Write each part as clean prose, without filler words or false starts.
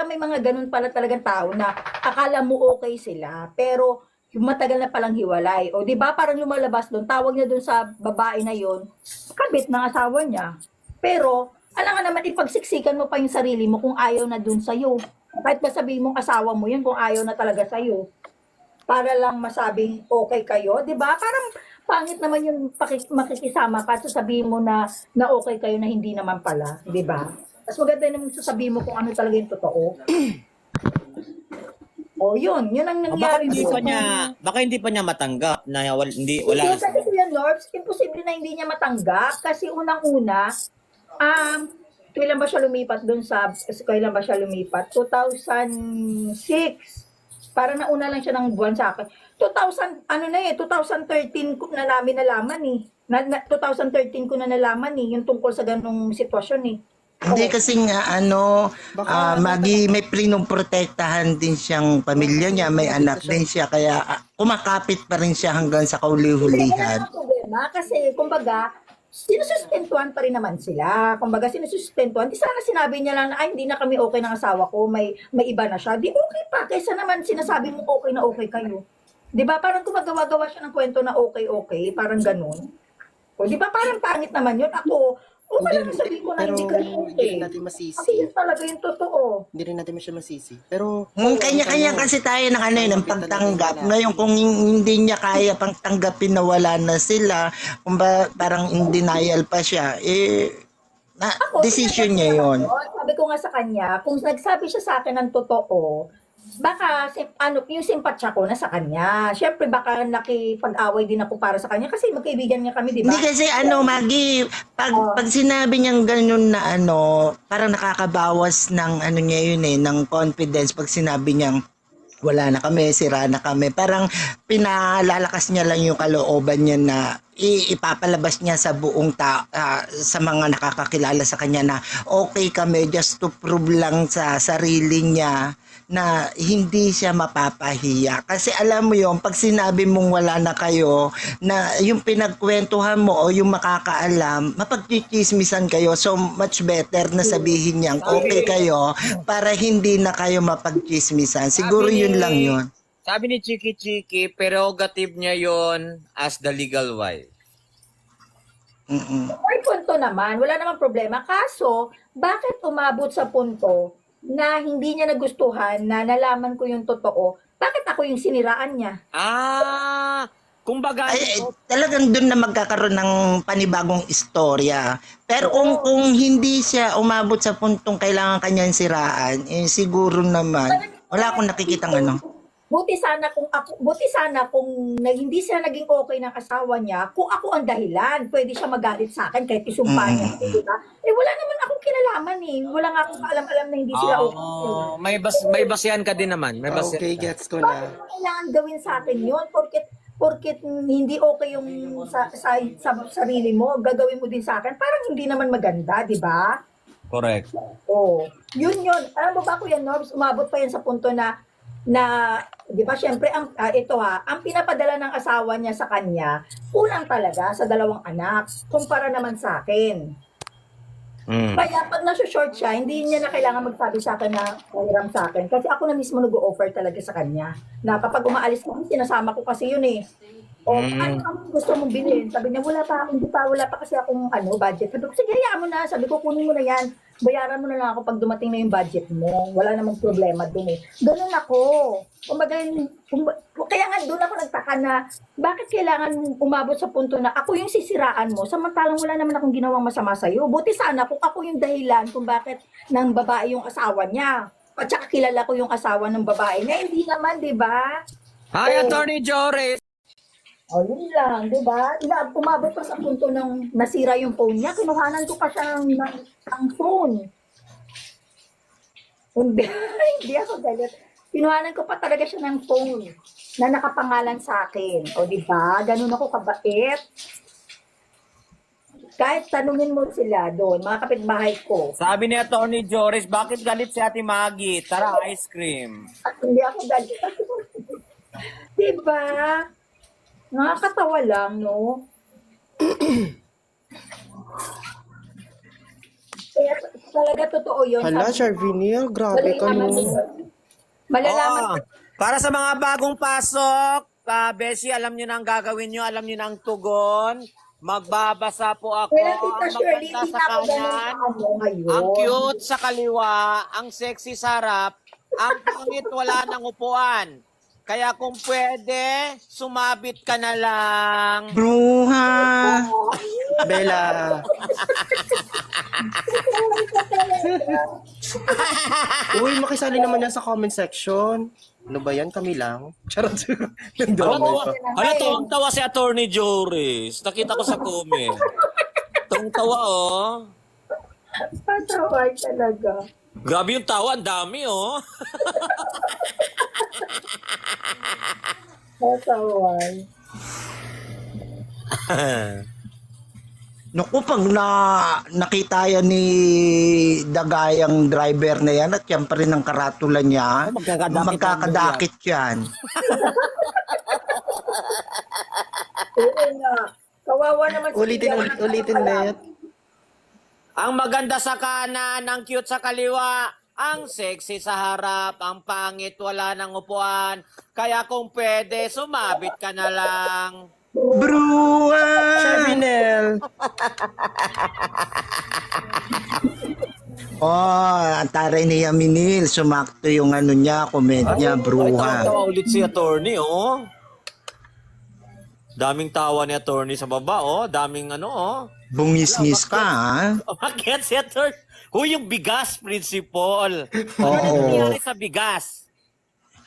may mga ganun pala talagang tao na akala mo okay sila, pero yung matagal na palang hiwalay. O, di ba, parang lumalabas doon, tawag niya doon sa babae na yon, kabit ng asawa niya. Pero, alam nga naman, ipagsiksikan mo pa yung sarili mo kung ayaw na doon sa'yo. Kahit ba sabihin mong asawa mo yun, kung ayaw na talaga sa'yo. Para lang masabing okay kayo, di ba? Parang pangit naman yung makikisama ka, sasabihin mo na okay kayo na hindi naman pala, di ba? Mas maganda naman sasabihin mo kung ano talaga yung totoo. O yun ang Baka nangyari hindi pa doon. niya, baka hindi pa niya matanggap na Hindi, wala na kasi Kuya Norbs, imposible na hindi niya matanggap kasi unang-una, kailan ba siya lumipat doon kailan ba siya lumipat? 2006. Parang nauna lang siya ng buwan sa akin. 2013 ko na namin nalaman eh. 2013 ko na nalaman eh, yung tungkol sa ganung sitwasyon eh. Hindi kasi nga Magi, may pinoprotektahan din siyang pamilya niya, may anak din siya, kaya kumakapit pa rin siya hanggang sa Hindi, wala kauli-hulihan. namang problema kasi kumbaga, sinusustentuhan pa rin naman sila. Kumbaga, sinusustentuhan. Di sana sinabi niya lang na, ay, hindi na kami okay ng asawa ko, may iba na siya. Di okay pa, kaysa naman sinasabi mo okay na okay kayo. Di ba? Parang gumagawa siya ng kwento na okay, parang ganun. O, di ba? Parang pangit naman yun. Ako, okay lang sabihin ko na hindi kayo Hindi okay. rin natin masisi. Kasi yun talaga yung totoo. Hindi rin natin siya masisi. Pero, Kanya-kanya kasi tayo ng ng pagtanggap. Ngayon kung hindi niya kaya pang tanggapin na wala na sila, kung parang in denial pa siya, Ako, decision niya yon. sabi ko nga sa kanya, kung nagsabi siya sa akin ng totoo, baka yung simpatya ko na sa kanya. Siyempre baka nakipag-away din ako para sa kanya kasi magkaibigan nga kami, di ba? Hindi kasi Magi, pag sinabi niyang ganun na parang nakakabawas ng niya yun ng confidence pag sinabi niyang wala na kami, sira na kami. Parang pinalalakas niya lang yung kalooban niya na ipapalabas niya sa buong sa mga nakakakilala sa kanya na okay kami, just to prove lang sa sarili niya na hindi siya mapapahiya. Kasi alam mo yung pag sinabi mong wala na kayo, na yung pinagkwentuhan mo o yung makakaalam, mapagchichismisan kayo. So much better na sabihin niyang okay kayo para hindi na kayo mapagchismisan. Siguro yun lang yun. Sabi ni Chiki Chiki, prerogative niya yon as the legal wife. May punto naman, wala namang problema. Kaso, bakit umabot sa punto na hindi niya nagustuhan na nalaman ko yung totoo? Bakit ako yung siniraan niya? Kumbaga, Talagang doon na magkakaroon ng panibagong istorya. Pero kung hindi siya umabot sa puntong kailangan kanyang siraan, siguro naman, wala akong nakikitang Buti sana kung hindi siya naging okay ng asawa niya, kung ako ang dahilan, pwede siya magalit sa akin kahit isumpa niya, di ba? Wala naman akong kinalaman eh. Wala nga akong kaalam-alam na hindi sila okay. may basihan ka din naman. May basihan okay, ka. gets ko na. Bakit kailangan gawin sa akin yun? Porket hindi okay yung sa sarili mo, gagawin mo din sa akin, parang hindi naman maganda, di ba? Correct. Oh, yun. Alam mo ba, Kuya Norbs, umabot pa yan sa punto na di ba, syempre, ang pinapadala ng asawa niya sa kanya, kulang talaga sa 2 anak, kumpara naman sa akin. Kaya pag nasa-short siya, hindi niya na kailangan magsabi sa akin na mahiram sa akin. Kasi ako na mismo nag-o-offer talaga sa kanya. Na kapag umaalis kami, sinasama ko kasi yun eh. O, ano gusto mong bilhin? Sabi niya, wala pa kasi akong budget. Sabi ko, sige, hayaan mo na. Sabi ko, kunin mo na yan. Bayaran mo na lang ako pag dumating na yung budget mo. Wala namang problema dun eh. Ganun ako. Kaya nga doon ako nagtaka na, bakit kailangan umabot sa punto na ako yung sisiraan mo, samantalang wala naman akong ginawang masama sa'yo. Buti sana kung ako yung dahilan kung bakit ng babae yung asawa niya. At saka kilala ko yung asawa ng babae na hindi naman, di ba? Hi, Attorney Joris! O, yun lang, di ba? Umabot pa sa punto ng nasira yung phone niya, kinuhanan ko pa siya ng phone. Hindi ako galit. Kinuhanan ko pa talaga siya ng phone na nakapangalan sa akin. O, di ba? Ganun ako kabait. Kahit tanungin mo sila doon, mga kapitbahay ko. Sabi ni Attorney Joris, bakit galit si Ate Maggie? Tara, ice cream. At hindi ako galit. Di ba? Nakakatawa lang, no? Talaga totoo yun. Hala, Charvinil, grabe ka no. Malalaman Oo. Para sa mga bagong pasok, Beshi, alam nyo na ang gagawin nyo, alam nyo na ang tugon. Magbabasa po ako. Kaya Tita Ang Shirley, maganda hindi sa na ako ganun kanan, sa ano ngayon. ang cute sa kaliwa, ang sexy sa harap, ang pangit wala ng upuan. Kaya kung pwede, sumabit ka na lang. Bruha! Bella. Uy, makisali naman yan sa comment section. Ano ba yan? Kami lang. Charot. Nandamay pa. Hala, tawang-tawa si Attorney Joris. Nakita ko sa comment. Tawang-tawa, oh. Pataway talaga. Grabe yung tawa, ang dami, oh. Pataway. Naku, pag nakita yan ni Dagayang driver na yan at yan pa rin ang karatula niya, magkakadakit yan. Oo nga. Kawawa naman Ulitin ulit. Ang maganda sa kanan, ang cute sa kaliwa, ang sexy sa harap, ang pangit wala ng upuan. Kaya kung pwede, sumabit ka na lang. Bruha! Charvinil. Oh, ang taray ni Yaminil, sumakto yung ano niya, comment niya, bruha. Tawa ulit si Attorney, oh. Daming tawa ni Attorney sa baba, oh. Daming ano, oh. Bungis-ngis ka, ha? Bakit si Attorney? Huy, yung bigas, principal. Ano Oo. nangyari sa bigas?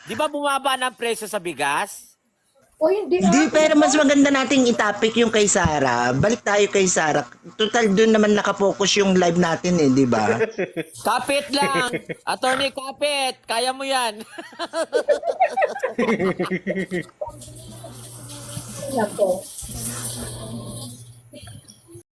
Di ba bumaba ng presyo sa bigas? O hindi. Hindi, pero mas maganda nating itapik yung kay Sarah. Balik tayo kay Sarah. Total, doon naman nakapokus yung live natin eh, di ba? Kapit lang. Attorney, kapit. Kaya mo yan. Nako.